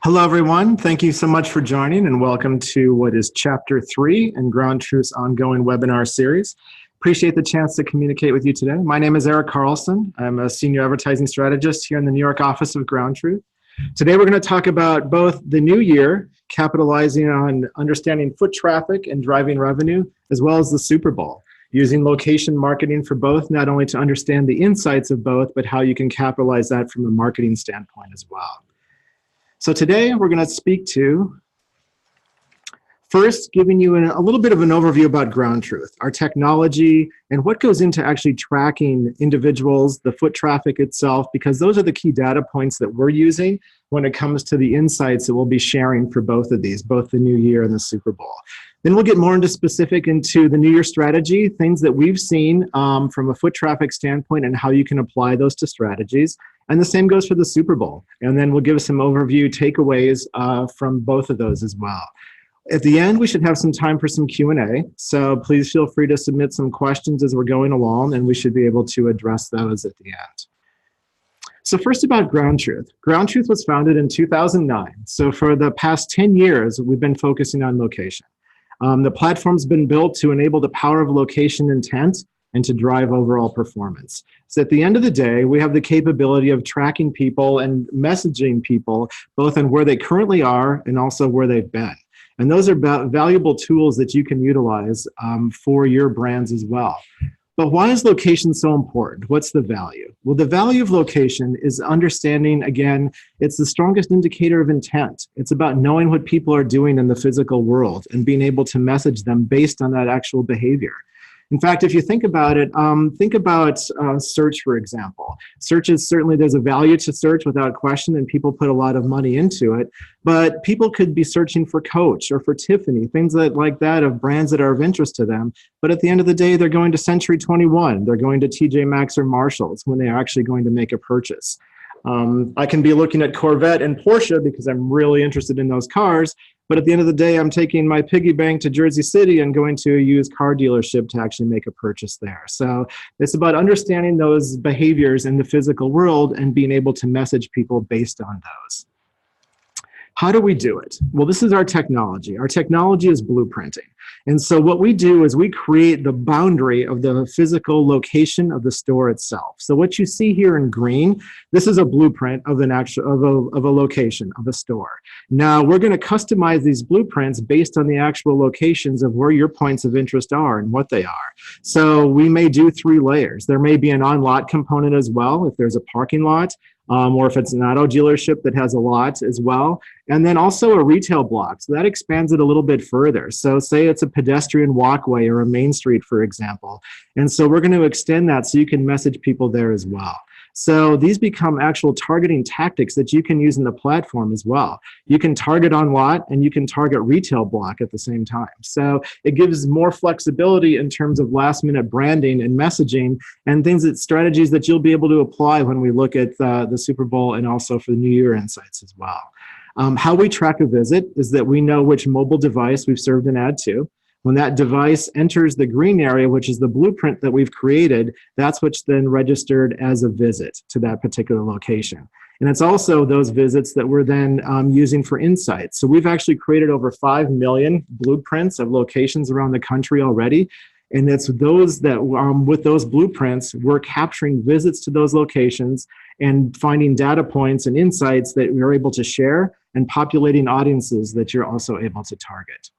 Hello, everyone. Thank you so much for joining and welcome to what is Chapter 3 in GroundTruth's ongoing webinar series. Appreciate the chance to communicate with you today. My name is Erik Carlson. I'm a senior advertising strategist here in the New York office of GroundTruth. Today, we're going to talk about both the new year, capitalizing on understanding foot traffic and driving revenue, as well as the Super Bowl, using location marketing for both, not only to understand the insights of both, but how you can capitalize that from a marketing standpoint as well. So today we're going to speak to, first, giving you a little bit of an overview about GroundTruth, our technology, and what goes into actually tracking individuals, the foot traffic itself, because those are the key data points that we're using when it comes to the insights that we'll be sharing for both of these, both the New Year and the Super Bowl. Then we'll get more into the New Year strategy, things that we've seen from a foot traffic standpoint and how you can apply those to strategies. And the same goes for the Super Bowl. And then we'll give some overview takeaways from both of those as well. At the end, we should have some time for some Q&A. So please feel free to submit some questions as we're going along, and we should be able to address those at the end. So first about GroundTruth. GroundTruth was founded in 2009. So for the past 10 years, we've been focusing on location. The platform's been built to enable the power of location intent and to drive overall performance. So at the end of the day, we have the capability of tracking people and messaging people, both on where they currently are and also where they've been. And those are valuable tools that you can utilize for your brands as well. But why is location so important? What's the value? Well, the value of location is understanding, again, it's the strongest indicator of intent. It's about knowing what people are doing in the physical world and being able to message them based on that actual behavior. In fact, if you think about it, search, for example. Search is certainly, there's a value to search without question, and people put a lot of money into it. But people could be searching for Coach or for Tiffany, things like that of brands that are of interest to them. But at the end of the day, they're going to Century 21. They're going to TJ Maxx or Marshalls when they're actually going to make a purchase. I can be looking at Corvette and Porsche because I'm really interested in those cars. But at the end of the day, I'm taking my piggy bank to Jersey City and going to a used car dealership to actually make a purchase there. So it's about understanding those behaviors in the physical world and being able to message people based on those. How do we do it? Well, this is our technology. Our technology is blueprinting. And so what we do is we create the boundary of the physical location of the store itself. So what you see here in green, this is a blueprint of a location of a store. Now we're going to customize these blueprints based on the actual locations of where your points of interest are and what they are. So we may do 3 layers. There may be an on-lot component as well if there's a parking lot. Or if it's an auto dealership that has a lot as well. And then also a retail block. So that expands it a little bit further. So say it's a pedestrian walkway or a main street, for example. And so we're going to extend that so you can message people there as well. So these become actual targeting tactics that you can use in the platform as well. You can target on lot and you can target retail block at the same time. So it gives more flexibility in terms of last minute branding and messaging and strategies that you'll be able to apply when we look at the Super Bowl and also for the New Year insights as well. How we track a visit is that we know which mobile device we've served an ad to. When that device enters the green area, which is the blueprint that we've created, that's what's then registered as a visit to that particular location. And it's also those visits that we're then using for insights. So we've actually created over 5 million blueprints of locations around the country already. And it's those that, with those blueprints, we're capturing visits to those locations and finding data points and insights that we're able to share and populating audiences that you're also able to target.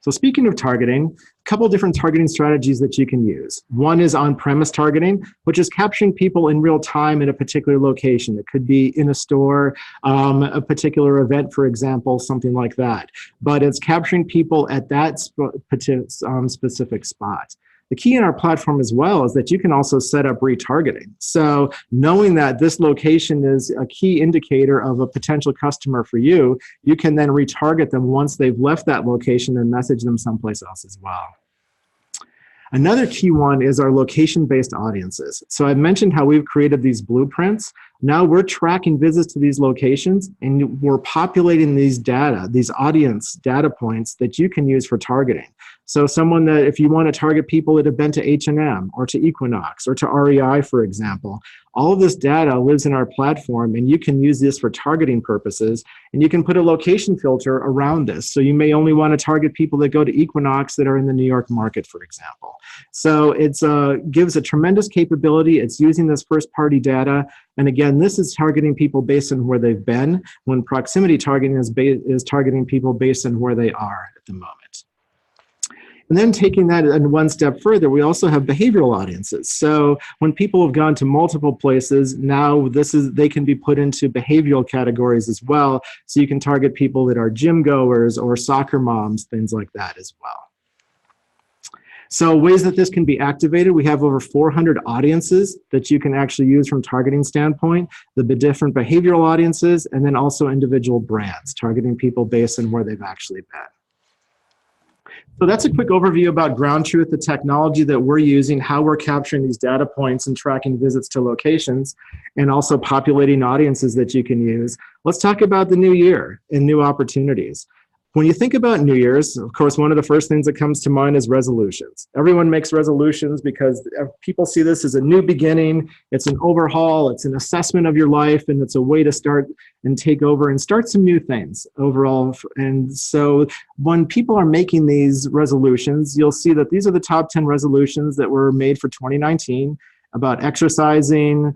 So speaking of targeting, a couple different targeting strategies that you can use. One is on-premise targeting, which is capturing people in real time in a particular location. It could be in a store, a particular event, for example, something like that. But it's capturing people at that specific spot. The key in our platform as well is that you can also set up retargeting. So knowing that this location is a key indicator of a potential customer for you, you can then retarget them once they've left that location and message them someplace else as well. Another key one is our location-based audiences. So I mentioned how we've created these blueprints. Now we're tracking visits to these locations and we're populating these data, these audience data points that you can use for targeting. So someone that, if you want to target people that have been to H&M or to Equinox or to REI, for example, all of this data lives in our platform, and you can use this for targeting purposes, and you can put a location filter around this. So you may only want to target people that go to Equinox that are in the New York market, for example. So it gives a tremendous capability. It's using this first-party data. And again, this is targeting people based on where they've been, when proximity targeting is targeting people based on where they are at the moment. And then taking that one step further, we also have behavioral audiences. So when people have gone to multiple places, now they can be put into behavioral categories as well. So you can target people that are gym goers or soccer moms, things like that as well. So ways that this can be activated, we have over 400 audiences that you can actually use from targeting standpoint, the different behavioral audiences, and then also individual brands, targeting people based on where they've actually been. So that's a quick overview about GroundTruth, the technology that we're using, how we're capturing these data points and tracking visits to locations, and also populating audiences that you can use. Let's talk about the new year and new opportunities. When you think about New Year's, of course, one of the first things that comes to mind is resolutions. Everyone makes resolutions because people see this as a new beginning. It's an overhaul. It's an assessment of your life, and it's a way to start and take over and start some new things overall. And so when people are making these resolutions, you'll see that these are the top 10 resolutions that were made for 2019 about exercising,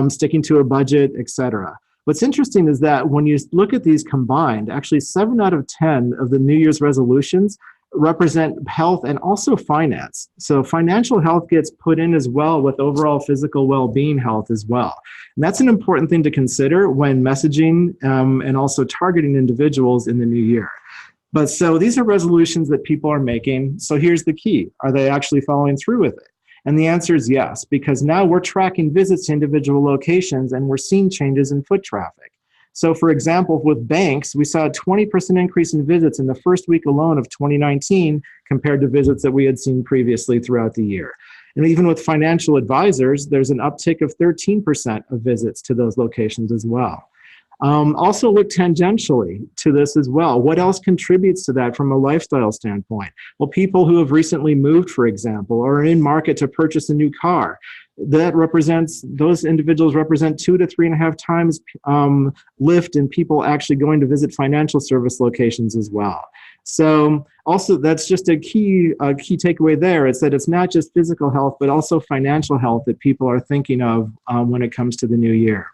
sticking to a budget, etc. What's interesting is that when you look at these combined, actually 7 out of 10 of the New Year's resolutions represent health and also finance. So financial health gets put in as well with overall physical well-being health as well. And that's an important thing to consider when messaging and also targeting individuals in the new year. But so these are resolutions that people are making. So here's the key. Are they actually following through with it? And the answer is yes, because now we're tracking visits to individual locations and we're seeing changes in foot traffic. So for example, with banks, we saw a 20% increase in visits in the first week alone of 2019 compared to visits that we had seen previously throughout the year. And even with financial advisors, there's an uptick of 13% of visits to those locations as well. Also look tangentially to this as well. What else contributes to that from a lifestyle standpoint? Well, people who have recently moved, for example, or are in market to purchase a new car, those individuals represent 2 to 3.5 times lift in people actually going to visit financial service locations as well. So also that's just a key takeaway there. It's that it's not just physical health, but also financial health that people are thinking of when it comes to the new year.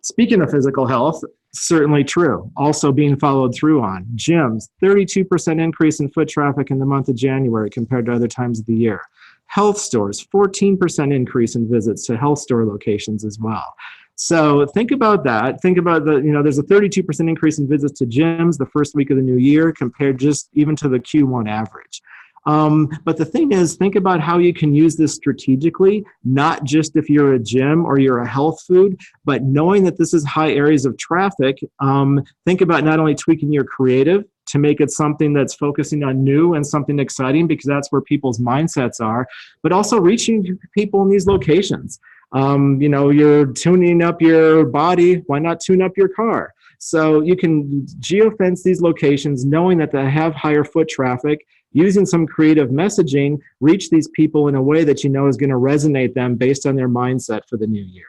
Speaking of physical health, certainly true. Also being followed through on. Gyms, 32% increase in foot traffic in the month of January compared to other times of the year. Health stores, 14% increase in visits to health store locations as well. So think about that. Think about there's a 32% increase in visits to gyms the first week of the new year compared just even to the Q1 average. But the thing is, think about how you can use this strategically, not just if you're a gym or you're a health food, but knowing that this is high areas of traffic. Think about not only tweaking your creative to make it something that's focusing on new and something exciting, because that's where people's mindsets are, but also reaching people in these locations. You're tuning up your body, why not tune up your car? So you can geofence these locations knowing that they have higher foot traffic, using some creative messaging, reach these people in a way that you know is going to resonate them based on their mindset for the new year.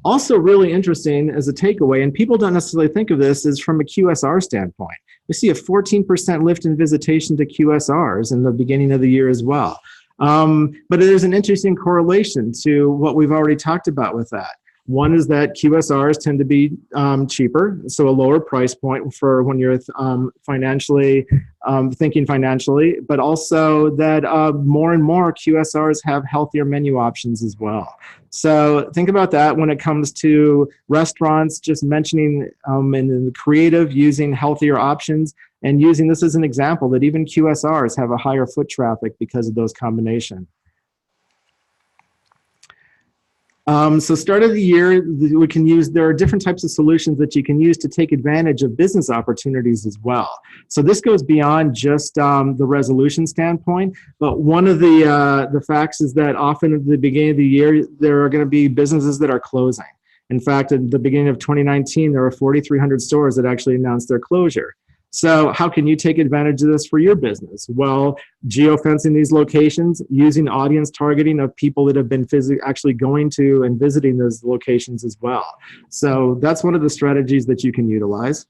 Also really interesting as a takeaway, and people don't necessarily think of this, is from a QSR standpoint. We see a 14% lift in visitation to QSRs in the beginning of the year as well. But there's an interesting correlation to what we've already talked about with that. One is that QSRs tend to be cheaper, so a lower price point for when you're thinking financially, but also that more and more QSRs have healthier menu options as well. So think about that when it comes to restaurants, just mentioning in the creative, using healthier options, and using this as an example that even QSRs have a higher foot traffic because of those combinations. So start of the year, there are different types of solutions that you can use to take advantage of business opportunities as well. So this goes beyond just the resolution standpoint, but one of the facts is that often at the beginning of the year, there are going to be businesses that are closing. In fact, at the beginning of 2019, there were 4,300 stores that actually announced their closure. So how can you take advantage of this for your business? Well, geofencing these locations, using audience targeting of people that have been actually going to and visiting those locations as well. So that's one of the strategies that you can utilize.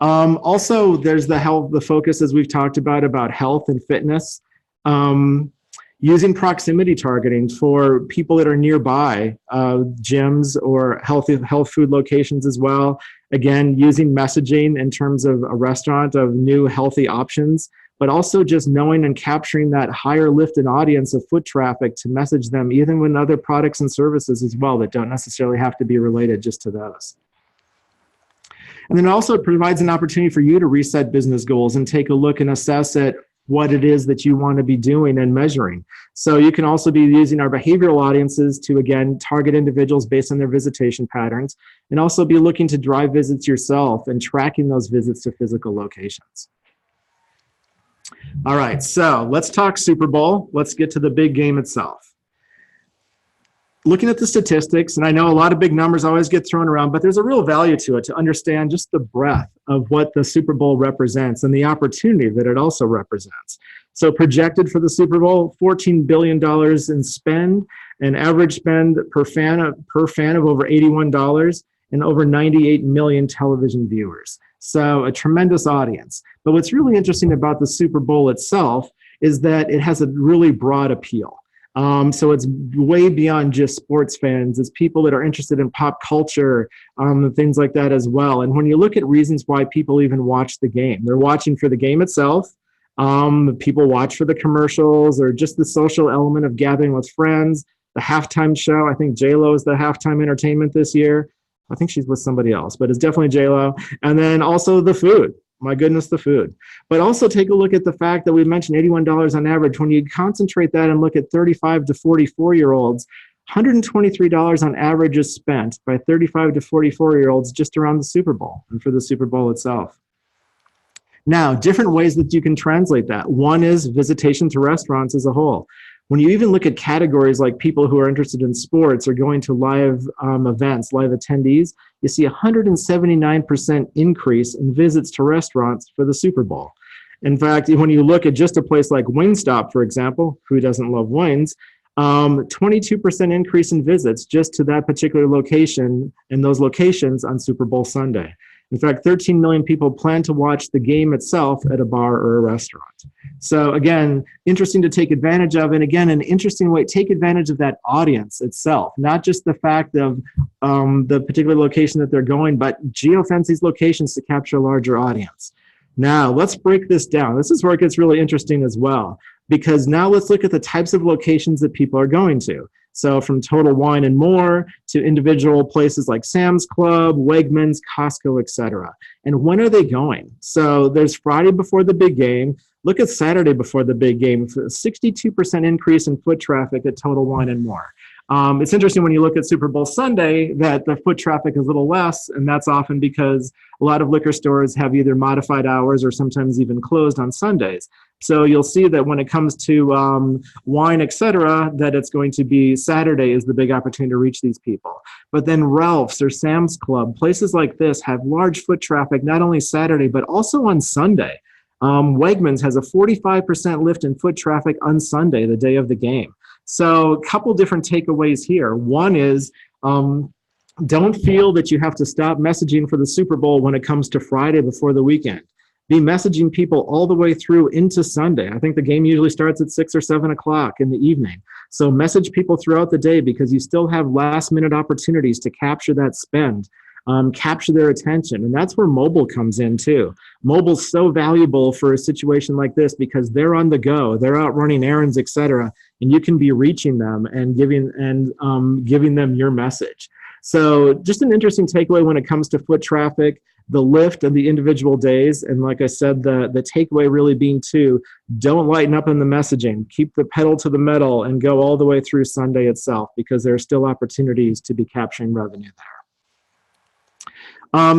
Also, there's the focus, as we've talked about health and fitness. Using proximity targeting for people that are nearby, gyms or health food locations as well. Again, using messaging in terms of a restaurant of new healthy options, but also just knowing and capturing that higher lift in audience of foot traffic to message them, even with other products and services as well that don't necessarily have to be related just to those. And then also it provides an opportunity for you to reset business goals and take a look and assess at what it is that you want to be doing and measuring. So you can also be using our behavioral audiences to, again, target individuals based on their visitation patterns, and also be looking to drive visits yourself and tracking those visits to physical locations. All right, so let's talk Super Bowl. Let's get to the big game itself. Looking at the statistics, and I know a lot of big numbers always get thrown around, but there's a real value to it to understand just the breadth of what the Super Bowl represents and the opportunity that it also represents. So projected for the Super Bowl, $14 billion in spend, an average spend per fan of over $81, and over 98 million television viewers. So a tremendous audience. But what's really interesting about the Super Bowl itself is that it has a really broad appeal. So it's way beyond just sports fans. It's people that are interested in pop culture, and things like that as well. And when you look at reasons why people even watch the game, they're watching for the game itself. People watch for the commercials or just the social element of gathering with friends. The halftime show, I think J-Lo is the halftime entertainment this year. I think she's with somebody else, but it's definitely J-Lo. And then also the food. My goodness, the food. But also take a look at the fact that we mentioned $81 on average. When you concentrate that and look at 35 to 44-year-olds, $123 on average is spent by 35 to 44-year-olds just around the Super Bowl and for the Super Bowl itself. Now, different ways that you can translate that. One is visitation to restaurants as a whole. When you even look at categories like people who are interested in sports or going to live events, live attendees, you see a 179% increase in visits to restaurants for the Super Bowl. In fact, when you look at just a place like Wingstop, for example, who doesn't love wings, 22% increase in visits just to that particular location and those locations on Super Bowl Sunday. In fact, 13 million people plan to watch the game itself at a bar or a restaurant. So again, interesting to take advantage of. And again, an interesting way, take advantage of that audience itself, not just the fact of the particular location that they're going, but geofence these locations to capture a larger audience. Now, let's break this down. This is where it gets really interesting as well, because now let's look at the types of locations that people are going to. So from Total Wine and More to individual places like Sam's Club, Wegmans, Costco, etc. And when are they going? So there's Friday before the big game. Look at Saturday before the big game. 62% increase in foot traffic at Total Wine and More. It's interesting when you look at Super Bowl Sunday that the foot traffic is a little less, and that's often because a lot of liquor stores have either modified hours or sometimes even closed on Sundays. So you'll see that when it comes to wine, etc., that it's going to be Saturday is the big opportunity to reach these people. But then Ralph's or Sam's Club, places like this have large foot traffic not only Saturday, but also on Sunday. Wegmans has a 45% lift in foot traffic on Sunday, the day of the game. So a couple different takeaways here. One is don't feel that you have to stop messaging for the Super Bowl when it comes to Friday before the weekend. Be messaging people all the way through into Sunday. I think the game usually starts at 6 or 7 o'clock in the evening. So message people throughout the day because you still have last minute opportunities to capture that spend. Capture their attention. And that's where mobile comes in too. Mobile's so valuable for a situation like this because they're on the go, they're out running errands, etc. And you can be reaching them and giving them your message. So just an interesting takeaway when it comes to foot traffic, the lift of the individual days. And like I said, the takeaway really being too, don't lighten up in the messaging. Keep the pedal to the metal and go all the way through Sunday itself because there are still opportunities to be capturing revenue there.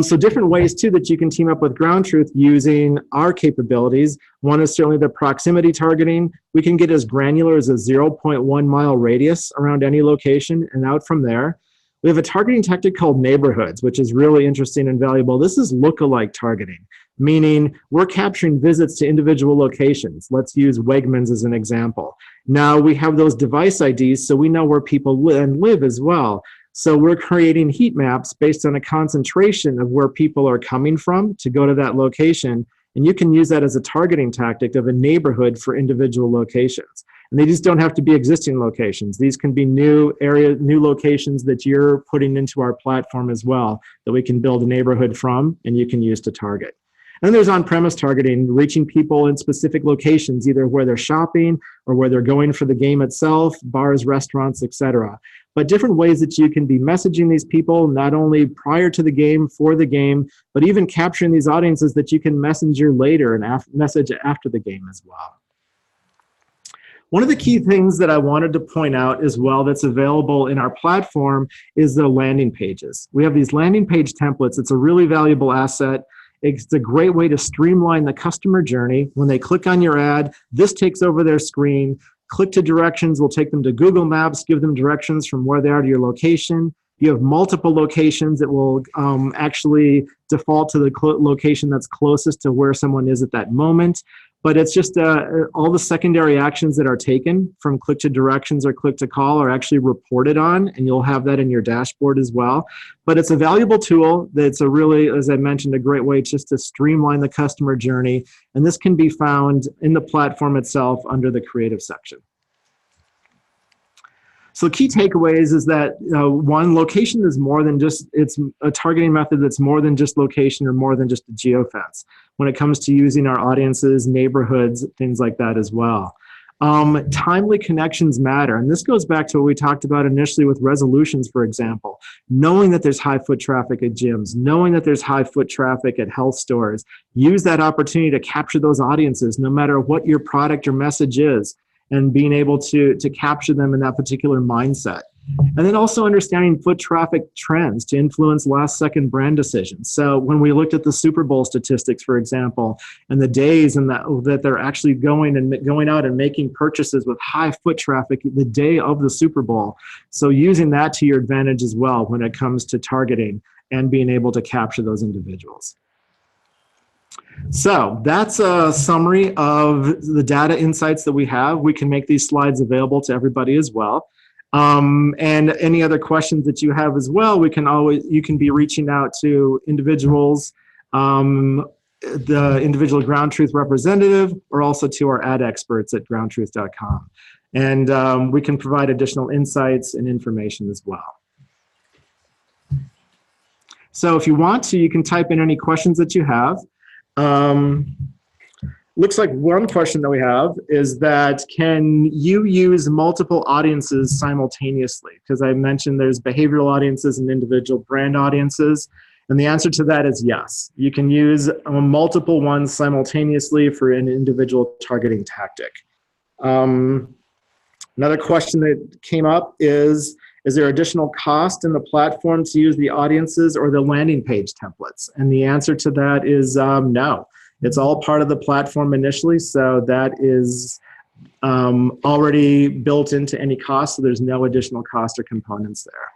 So different ways too that you can team up with GroundTruth using our capabilities. One is certainly the proximity targeting. We can get as granular as a 0.1 mile radius around any location and out from there. We have a targeting tactic called neighborhoods, which is really interesting and valuable. This is lookalike targeting, meaning we're capturing visits to individual locations. Let's use Wegmans as an example. Now we have those device IDs, so we know where people live as well. So we're creating heat maps based on a concentration of where people are coming from to go to that location. And you can use that as a targeting tactic of a neighborhood for individual locations. And they just don't have to be existing locations. These can be new locations that you're putting into our platform as well, that we can build a neighborhood from and you can use to target. And then there's on-premise targeting, reaching people in specific locations, either where they're shopping or where they're going for the game itself, bars, restaurants, etc. But different ways that you can be messaging these people, not only prior to the game, for the game, but even capturing these audiences that you can messenger later and message after the game as well. One of the key things that I wanted to point out as well that's available in our platform is the landing pages. We have these landing page templates. It's a really valuable asset. It's a great way to streamline the customer journey. When they click on your ad, this takes over their screen. Click to directions will take them to Google Maps, give them directions from where they are to your location. You have multiple locations that will actually default to the location that's closest to where someone is at that moment. But it's just all the secondary actions that are taken from click to directions or click to call are actually reported on, and you'll have that in your dashboard as well. But it's a valuable tool that's a really, as I mentioned, a great way just to streamline the customer journey. And this can be found in the platform itself under the creative section. So key takeaways is that one, location is more than just, it's a targeting method that's more than just location or more than just a geofence when it comes to using our audiences, neighborhoods, things like that as well. Timely connections matter. And this goes back to what we talked about initially with resolutions, for example. Knowing that there's high foot traffic at gyms, knowing that there's high foot traffic at health stores, use that opportunity to capture those audiences no matter what your product or message is, and being able to capture them in that particular mindset. And then also understanding foot traffic trends to influence last second brand decisions. So when we looked at the Super Bowl statistics, for example, and the days and that they're actually going out and making purchases with high foot traffic the day of the Super Bowl. So using that to your advantage as well when it comes to targeting and being able to capture those individuals. So that's a summary of the data insights that we have. We can make these slides available to everybody as well. And any other questions that you have as well, you can be reaching out to individuals, the individual GroundTruth representative, or also to our ad experts at groundtruth.com. And we can provide additional insights and information as well. So if you want to, you can type in any questions that you have. Looks like one question that we have is that, can you use multiple audiences simultaneously? Because I mentioned there's behavioral audiences and individual brand audiences. And the answer to that is yes. You can use multiple ones simultaneously for an individual targeting tactic. Another question that came up is there additional cost in the platform to use the audiences or the landing page templates? And the answer to that is no. It's all part of the platform initially, so that is already built into any cost, so there's no additional cost or components there.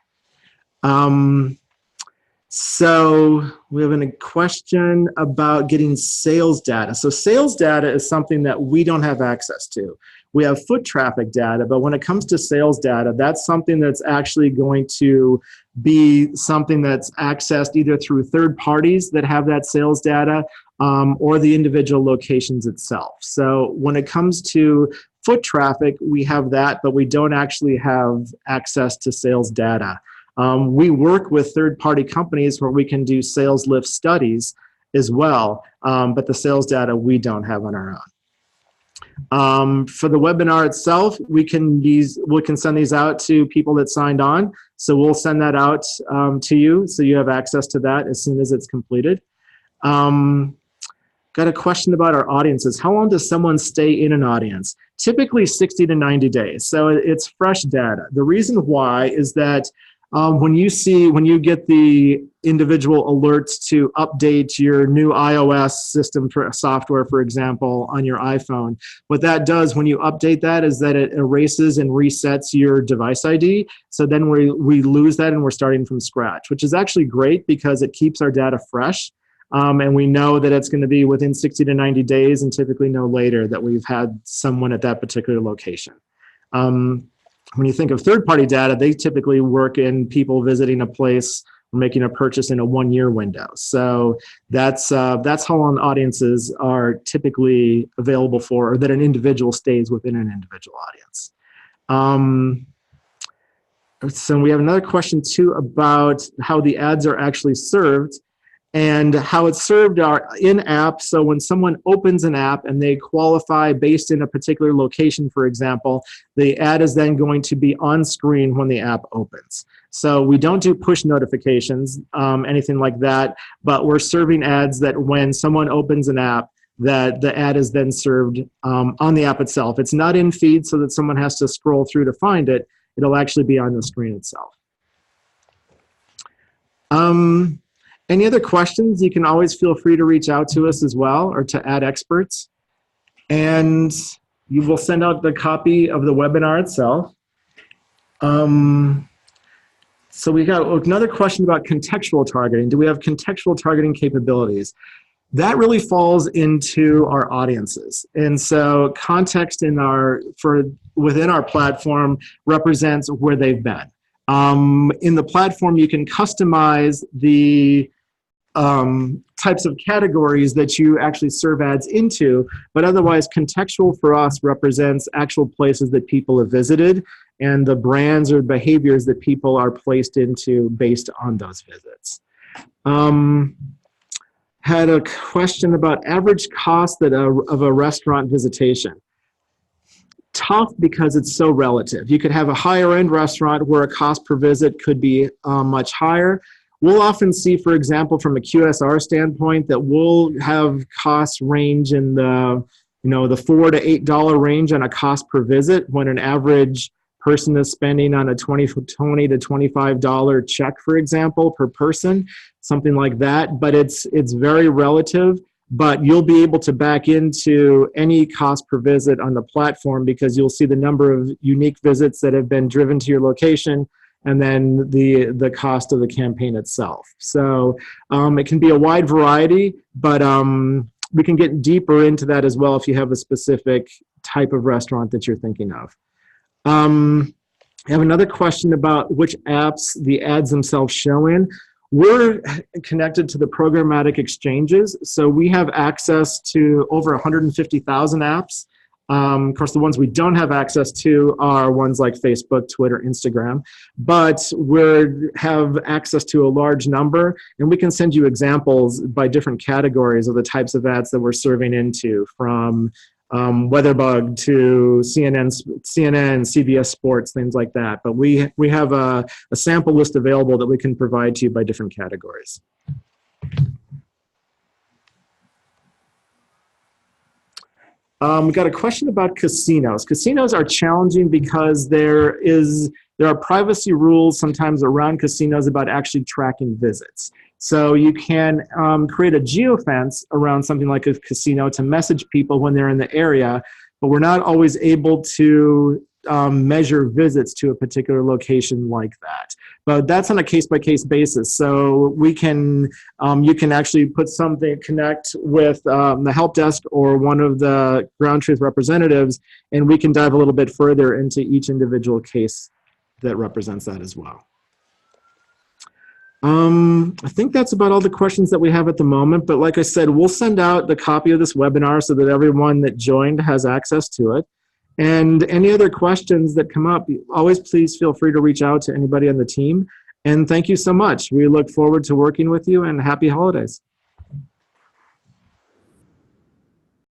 So we have a question about getting sales data. So sales data is something that we don't have access to. We have foot traffic data, but when it comes to sales data, that's something that's actually going to be something that's accessed either through third parties that have that sales data or the individual locations itself. So when it comes to foot traffic, we have that, but we don't actually have access to sales data. We work with third-party companies where we can do sales lift studies as well, but the sales data we don't have on our own. For the webinar itself, we can send these out to people that signed on. So we'll send that out to you, so you have access to that as soon as it's completed. Got a question about our audiences. How long does someone stay in an audience? Typically 60 to 90 days. So it's fresh data. The reason why is that when you get the individual alerts to update your new iOS system for software, for example, on your iPhone, what that does when you update that is that it erases and resets your device ID. So then we lose that and we're starting from scratch, which is actually great because it keeps our data fresh. And we know that it's going to be within 60 to 90 days and typically no later that we've had someone at that particular location. When you think of third-party data, they typically work in people visiting a place or making a purchase in a one-year window. So that's how long audiences are typically available for, or that an individual stays within an individual audience. So we have another question too about how the ads are actually served. And how it's served are in-app. So when someone opens an app and they qualify based in a particular location, for example, the ad is then going to be on screen when the app opens. So we don't do push notifications, anything like that, but we're serving ads that when someone opens an app, that the ad is then served on the app itself. It's not in feed so that someone has to scroll through to find it. It'll actually be on the screen itself. Any other questions? You can always feel free to reach out to us as well, or to ad experts. And you will send out the copy of the webinar itself. So we got another question about contextual targeting. Do we have contextual targeting capabilities? That really falls into our audiences. And so context within our platform represents where they've been. In the platform, you can customize the types of categories that you actually serve ads into, but otherwise contextual for us represents actual places that people have visited and the brands or behaviors that people are placed into based on those visits. Had a question about average cost of a restaurant visitation. Tough because it's so relative. You could have a higher end restaurant where a cost per visit could be much higher. We'll often see, for example, from a QSR standpoint, that we'll have costs range in the $4 to $8 range on a cost per visit, when an average person is spending on a $20 to $25 check, for example, per person, something like that. But it's very relative. But you'll be able to back into any cost per visit on the platform because you'll see the number of unique visits that have been driven to your location, and then the cost of the campaign itself. So it can be a wide variety, but we can get deeper into that as well if you have a specific type of restaurant that you're thinking of. I have another question about which apps the ads themselves show in. We're connected to the programmatic exchanges, so we have access to over 150,000 apps. Of course, the ones we don't have access to are ones like Facebook, Twitter, Instagram, but we have access to a large number, and we can send you examples by different categories of the types of ads that we're serving into, from Weatherbug to CNN, CBS Sports, things like that. But we have a sample list available that we can provide to you by different categories. We've got a question about casinos. Casinos are challenging because there are privacy rules sometimes around casinos about actually tracking visits. So you can create a geofence around something like a casino to message people when they're in the area, but we're not always able to measure visits to a particular location like that. But that's on a case-by-case basis. So we can, you can actually connect with the help desk or one of the GroundTruth representatives, and we can dive a little bit further into each individual case that represents that as well. I think that's about all the questions that we have at the moment, but like I said, we'll send out the copy of this webinar so that everyone that joined has access to it. And any other questions that come up, always please feel free to reach out to anybody on the team. And thank you so much. We look forward to working with you, and happy holidays.